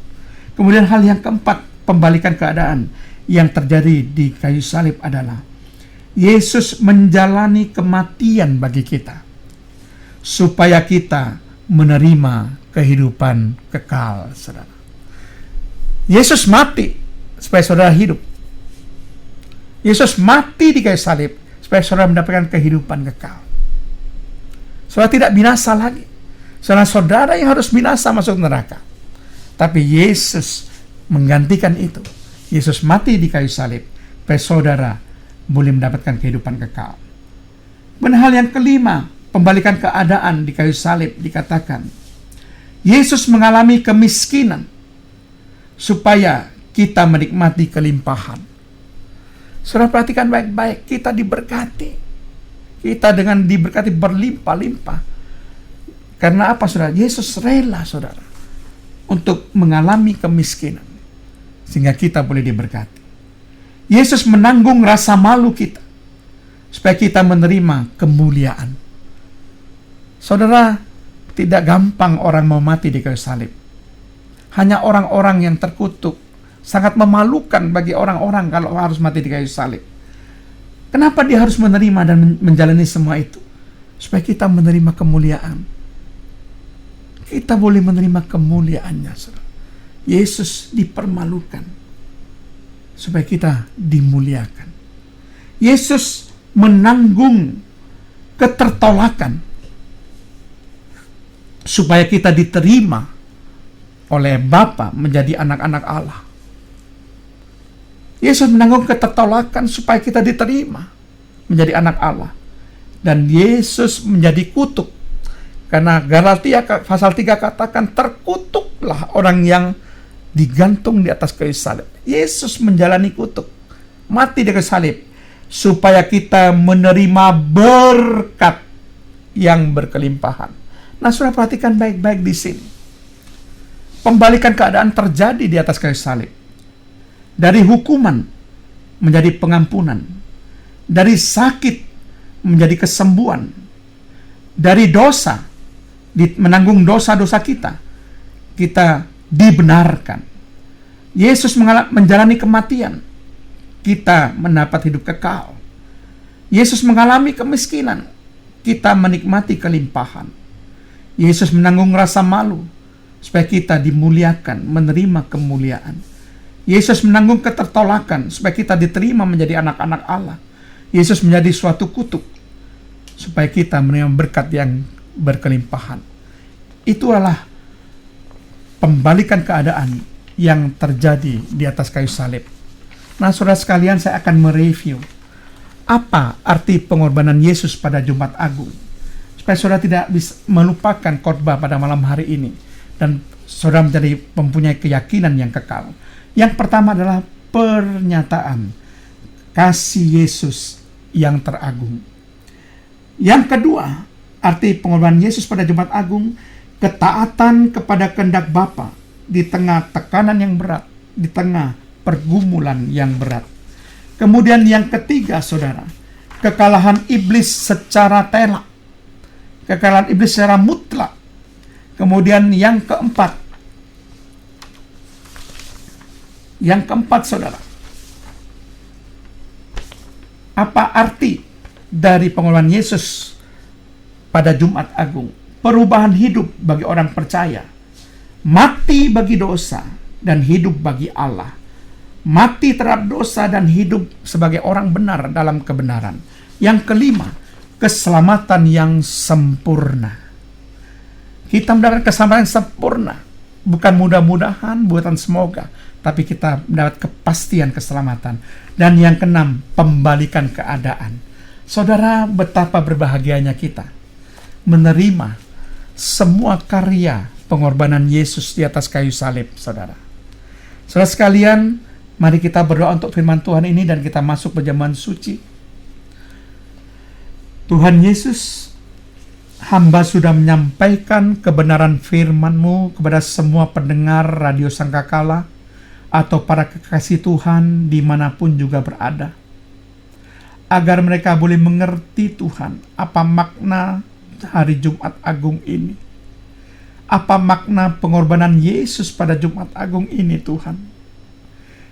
Kemudian hal yang keempat, pembalikan keadaan yang terjadi di kayu salib adalah Yesus menjalani kematian bagi kita, supaya kita menerima kehidupan kekal, saudara. Yesus mati supaya saudara hidup. Yesus mati di kayu salib supaya saudara mendapatkan kehidupan kekal. Saudara tidak binasa lagi. Saudara yang harus binasa masuk neraka. Tapi Yesus menggantikan itu. Yesus mati di kayu salib supaya saudara boleh mendapatkan kehidupan kekal. Dan hal yang kelima, pembalikan keadaan di kayu salib dikatakan, Yesus mengalami kemiskinan supaya kita menikmati kelimpahan. Saudara perhatikan baik-baik, kita diberkati. Kita dengan diberkati berlimpah-limpah. Karena apa, saudara? Yesus rela, saudara, untuk mengalami kemiskinan, sehingga kita boleh diberkati. Yesus menanggung rasa malu kita, supaya kita menerima kemuliaan. Saudara, tidak gampang orang mau mati di kayu salib. Hanya orang-orang yang terkutuk. Sangat memalukan bagi orang-orang kalau harus mati di kayu salib. Kenapa dia harus menerima dan menjalani semua itu? Supaya kita menerima kemuliaan. Kita boleh menerima kemuliaannya, saudara. Yesus dipermalukan supaya kita dimuliakan. Yesus menanggung ketertolakan supaya kita diterima oleh Bapa menjadi anak-anak Allah. Yesus menanggung ketertolakan supaya kita diterima menjadi anak Allah. Dan Yesus menjadi kutuk. Karena Galatia pasal 3 katakan, terkutuklah orang yang digantung di atas kayu salib. Yesus menjalani kutuk, mati di kayu salib, supaya kita menerima berkat yang berkelimpahan. Nah, saudara perhatikan baik-baik di sini. Pembalikan keadaan terjadi di atas kayu salib. Dari hukuman menjadi pengampunan. Dari sakit menjadi kesembuhan. Dari dosa, menanggung dosa-dosa kita, kita dibenarkan. Yesus menjalani kematian, kita mendapat hidup kekal. Yesus mengalami kemiskinan, kita menikmati kelimpahan. Yesus menanggung rasa malu, supaya kita dimuliakan, menerima kemuliaan. Yesus menanggung ketertolakan, supaya kita diterima menjadi anak-anak Allah. Yesus menjadi suatu kutuk, supaya kita menerima berkat yang berkelimpahan. Itu adalah pembalikan keadaan yang terjadi di atas kayu salib. Nah, saudara sekalian, saya akan mereview apa arti pengorbanan Yesus pada Jumat Agung, supaya saudara tidak bisa melupakan khotbah pada malam hari ini, dan saudara mempunyai keyakinan yang kekal. Yang pertama adalah pernyataan kasih Yesus yang teragung. Yang kedua, arti pengorbanan Yesus pada Jumat Agung, ketaatan kepada kehendak Bapa di tengah tekanan yang berat, di tengah pergumulan yang berat. Kemudian yang ketiga, saudara, kekalahan iblis secara telak, kekalahan iblis secara mutlak. Kemudian yang keempat, saudara, apa arti dari pengorbanan Yesus pada Jumat Agung? Perubahan hidup bagi orang percaya, mati bagi dosa dan hidup bagi Allah, mati terhadap dosa dan hidup sebagai orang benar dalam kebenaran. Yang kelima, keselamatan yang sempurna. Kita mendapat keselamatan yang sempurna, bukan mudah-mudahan, bukan semoga, tapi kita mendapat kepastian keselamatan. Dan yang keenam, pembalikan keadaan. Saudara, betapa berbahagianya kita menerima semua karya pengorbanan Yesus di atas kayu salib, saudara. Saudara sekalian, mari kita berdoa untuk firman Tuhan ini dan kita masuk perjamuan suci. Tuhan Yesus, hamba sudah menyampaikan kebenaran firman-Mu kepada semua pendengar Radio Sangkakala atau para kekasih Tuhan dimanapun juga berada, agar mereka boleh mengerti, Tuhan, apa makna hari Jumat Agung ini, apa makna pengorbanan Yesus pada Jumat Agung ini, Tuhan,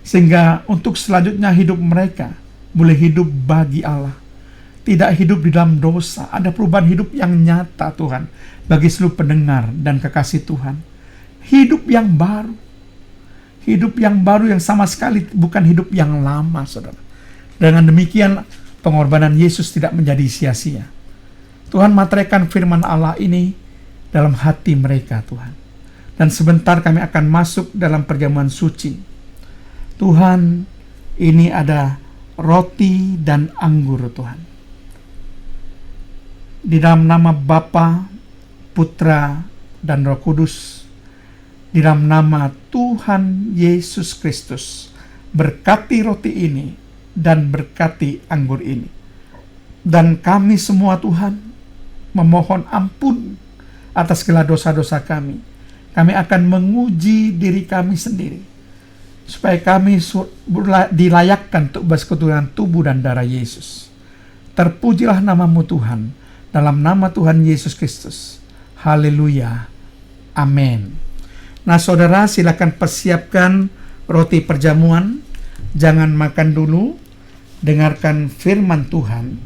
sehingga untuk selanjutnya hidup mereka boleh hidup bagi Allah, tidak hidup di dalam dosa. Ada perubahan hidup yang nyata, Tuhan, bagi seluruh pendengar dan kekasih Tuhan. Hidup yang baru, yang sama sekali bukan hidup yang lama, saudara. Dengan demikian, pengorbanan Yesus tidak menjadi sia-sia. Tuhan, materaikan firman Allah ini dalam hati mereka, Tuhan. Dan sebentar kami akan masuk dalam perjamuan suci. Tuhan, ini ada roti dan anggur, Tuhan. Di dalam nama Bapa, Putra, dan Roh Kudus, di dalam nama Tuhan Yesus Kristus, berkati roti ini dan berkati anggur ini. Dan kami semua, Tuhan, memohon ampun atas segala dosa-dosa kami. Kami akan menguji diri kami sendiri, supaya kami dilayakkan untuk bersekutu dengan tubuh dan darah Yesus. Terpujilah nama-Mu, Tuhan, dalam nama Tuhan Yesus Kristus. Haleluya. Amin. Nah, saudara, silakan persiapkan roti perjamuan. Jangan makan dulu. Dengarkan firman Tuhan.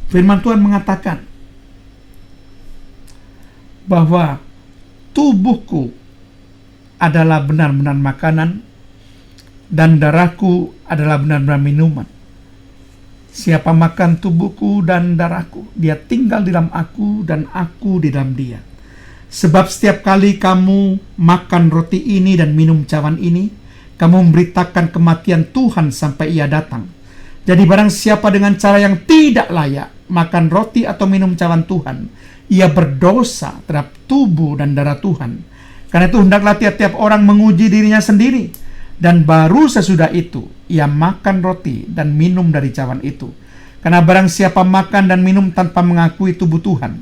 Firman Tuhan mengatakan bahwa tubuhku adalah benar-benar makanan dan darahku adalah benar-benar minuman. Siapa makan tubuhku dan darahku, dia tinggal di dalam aku dan aku di dalam dia. Sebab setiap kali kamu makan roti ini dan minum cawan ini, kamu memberitakan kematian Tuhan sampai ia datang. Jadi barang siapa dengan cara yang tidak layak makan roti atau minum cawan Tuhan, ia berdosa terhadap tubuh dan darah Tuhan. Karena itu hendaklah tiap-tiap orang menguji dirinya sendiri, dan baru sesudah itu ia makan roti dan minum dari cawan itu. Karena barang siapa makan dan minum tanpa mengakui tubuh Tuhan,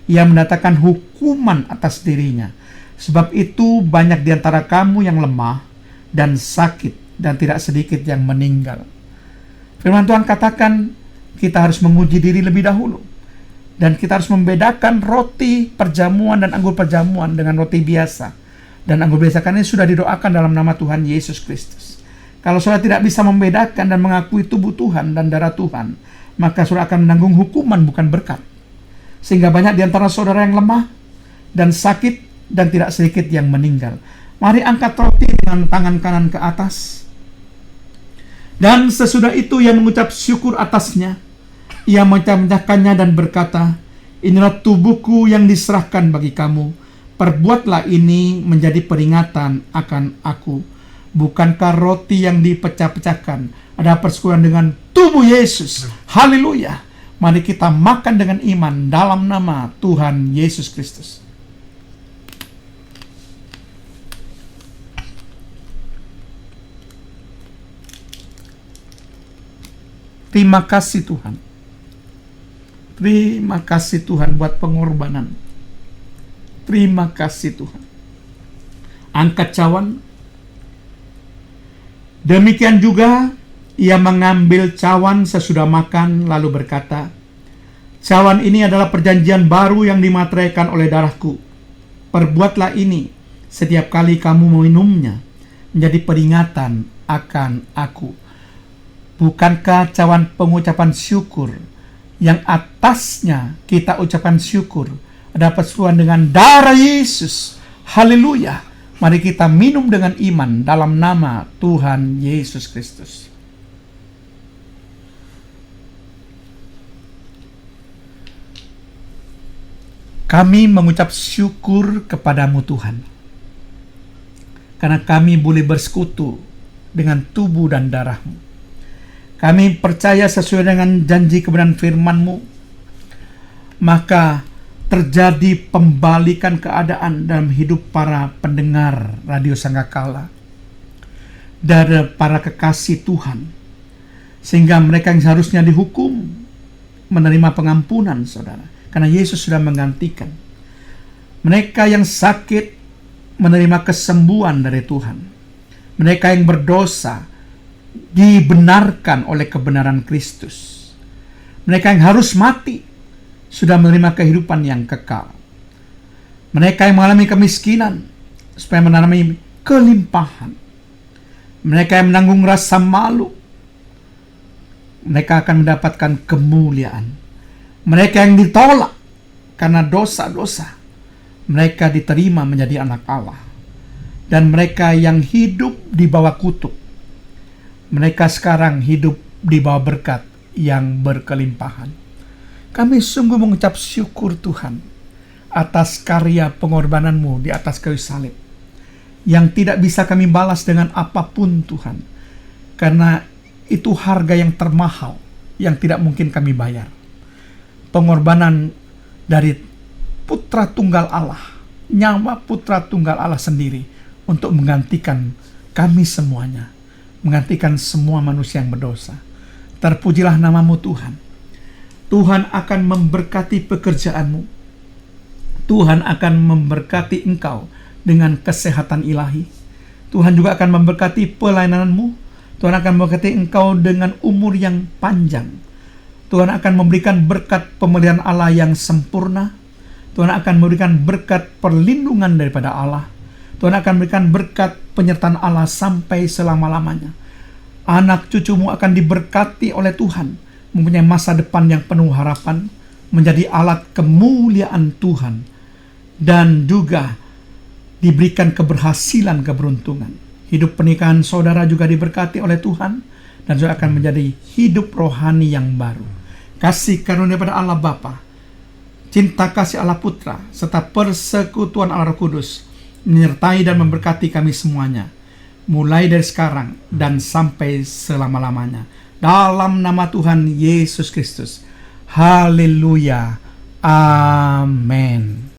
ia mendatangkan hukuman atas dirinya. Sebab itu banyak di antara kamu yang lemah dan sakit, dan tidak sedikit yang meninggal. Firman Tuhan katakan kita harus menguji diri lebih dahulu, dan kita harus membedakan roti perjamuan dan anggur perjamuan dengan roti biasa dan anggur biasa, karena ini sudah didoakan dalam nama Tuhan Yesus Kristus. Kalau saudara tidak bisa membedakan dan mengakui tubuh Tuhan dan darah Tuhan, maka saudara akan menanggung hukuman, bukan berkat. Sehingga banyak di antara saudara yang lemah dan sakit, dan tidak sedikit yang meninggal. Mari angkat roti dengan tangan kanan ke atas, dan sesudah itu ia mengucap syukur atasnya. Ia memecah-mecahkannya dan berkata, inilah tubuhku yang diserahkan bagi kamu. Perbuatlah ini menjadi peringatan akan aku. Bukankah roti yang dipecah-pecahkan ada persekutuan dengan tubuh Yesus? Haleluya. Mari kita makan dengan iman dalam nama Tuhan Yesus Kristus. Terima kasih Tuhan. Terima kasih Tuhan buat pengorbanan. Terima kasih Tuhan. Angkat cawan. Demikian juga ia mengambil cawan sesudah makan lalu berkata, "Cawan ini adalah perjanjian baru yang dimateraikan oleh darahku. Perbuatlah ini setiap kali kamu meminumnya menjadi peringatan akan aku." Bukankah cawan pengucapan syukur yang atasnya kita ucapkan syukur dapat seruan dengan darah Yesus? Haleluya. Mari kita minum dengan iman dalam nama Tuhan Yesus Kristus. Kami mengucap syukur kepadamu Tuhan, karena kami boleh bersekutu dengan tubuh dan darahmu. Kami percaya sesuai dengan janji kebenaran firman-Mu, maka terjadi pembalikan keadaan dalam hidup para pendengar Radio Sangkakala, dari para kekasih Tuhan, sehingga mereka yang seharusnya dihukum menerima pengampunan, saudara, karena Yesus sudah menggantikan. Mereka yang sakit menerima kesembuhan dari Tuhan. Mereka yang berdosa dibenarkan oleh kebenaran Kristus. Mereka yang harus mati sudah menerima kehidupan yang kekal. Mereka yang mengalami kemiskinan supaya mengalami kelimpahan. Mereka yang menanggung rasa malu, mereka akan mendapatkan kemuliaan. Mereka yang ditolak karena dosa-dosa, mereka diterima menjadi anak Allah. Dan mereka yang hidup di bawah kutuk, mereka sekarang hidup di bawah berkat yang berkelimpahan. Kami sungguh mengucap syukur Tuhan atas karya pengorbanan-Mu di atas kayu salib, yang tidak bisa kami balas dengan apapun Tuhan, karena itu harga yang termahal yang tidak mungkin kami bayar. Pengorbanan dari Putra Tunggal Allah, nyawa Putra Tunggal Allah sendiri untuk menggantikan kami semuanya, menggantikan semua manusia yang berdosa. Terpujilah nama-Mu Tuhan. Tuhan akan memberkati pekerjaan-Mu. Tuhan akan memberkati engkau dengan kesehatan ilahi. Tuhan juga akan memberkati pelayanan-Mu. Tuhan akan memberkati engkau dengan umur yang panjang. Tuhan akan memberikan berkat pemeliharaan Allah yang sempurna. Tuhan akan memberikan berkat perlindungan daripada Allah. Tuhan akan memberikan berkat penyertaan Allah sampai selama-lamanya. Anak cucumu akan diberkati oleh Tuhan, mempunyai masa depan yang penuh harapan, menjadi alat kemuliaan Tuhan, dan juga diberikan keberhasilan, keberuntungan. Hidup pernikahan saudara juga diberkati oleh Tuhan, dan juga akan menjadi hidup rohani yang baru. Kasih karunia pada Allah Bapa, cinta kasih Allah Putra, serta persekutuan Allah Roh Kudus menyertai dan memberkati kami semuanya, mulai dari sekarang dan sampai selama-lamanya. Dalam nama Tuhan Yesus Kristus. Haleluya. Amin.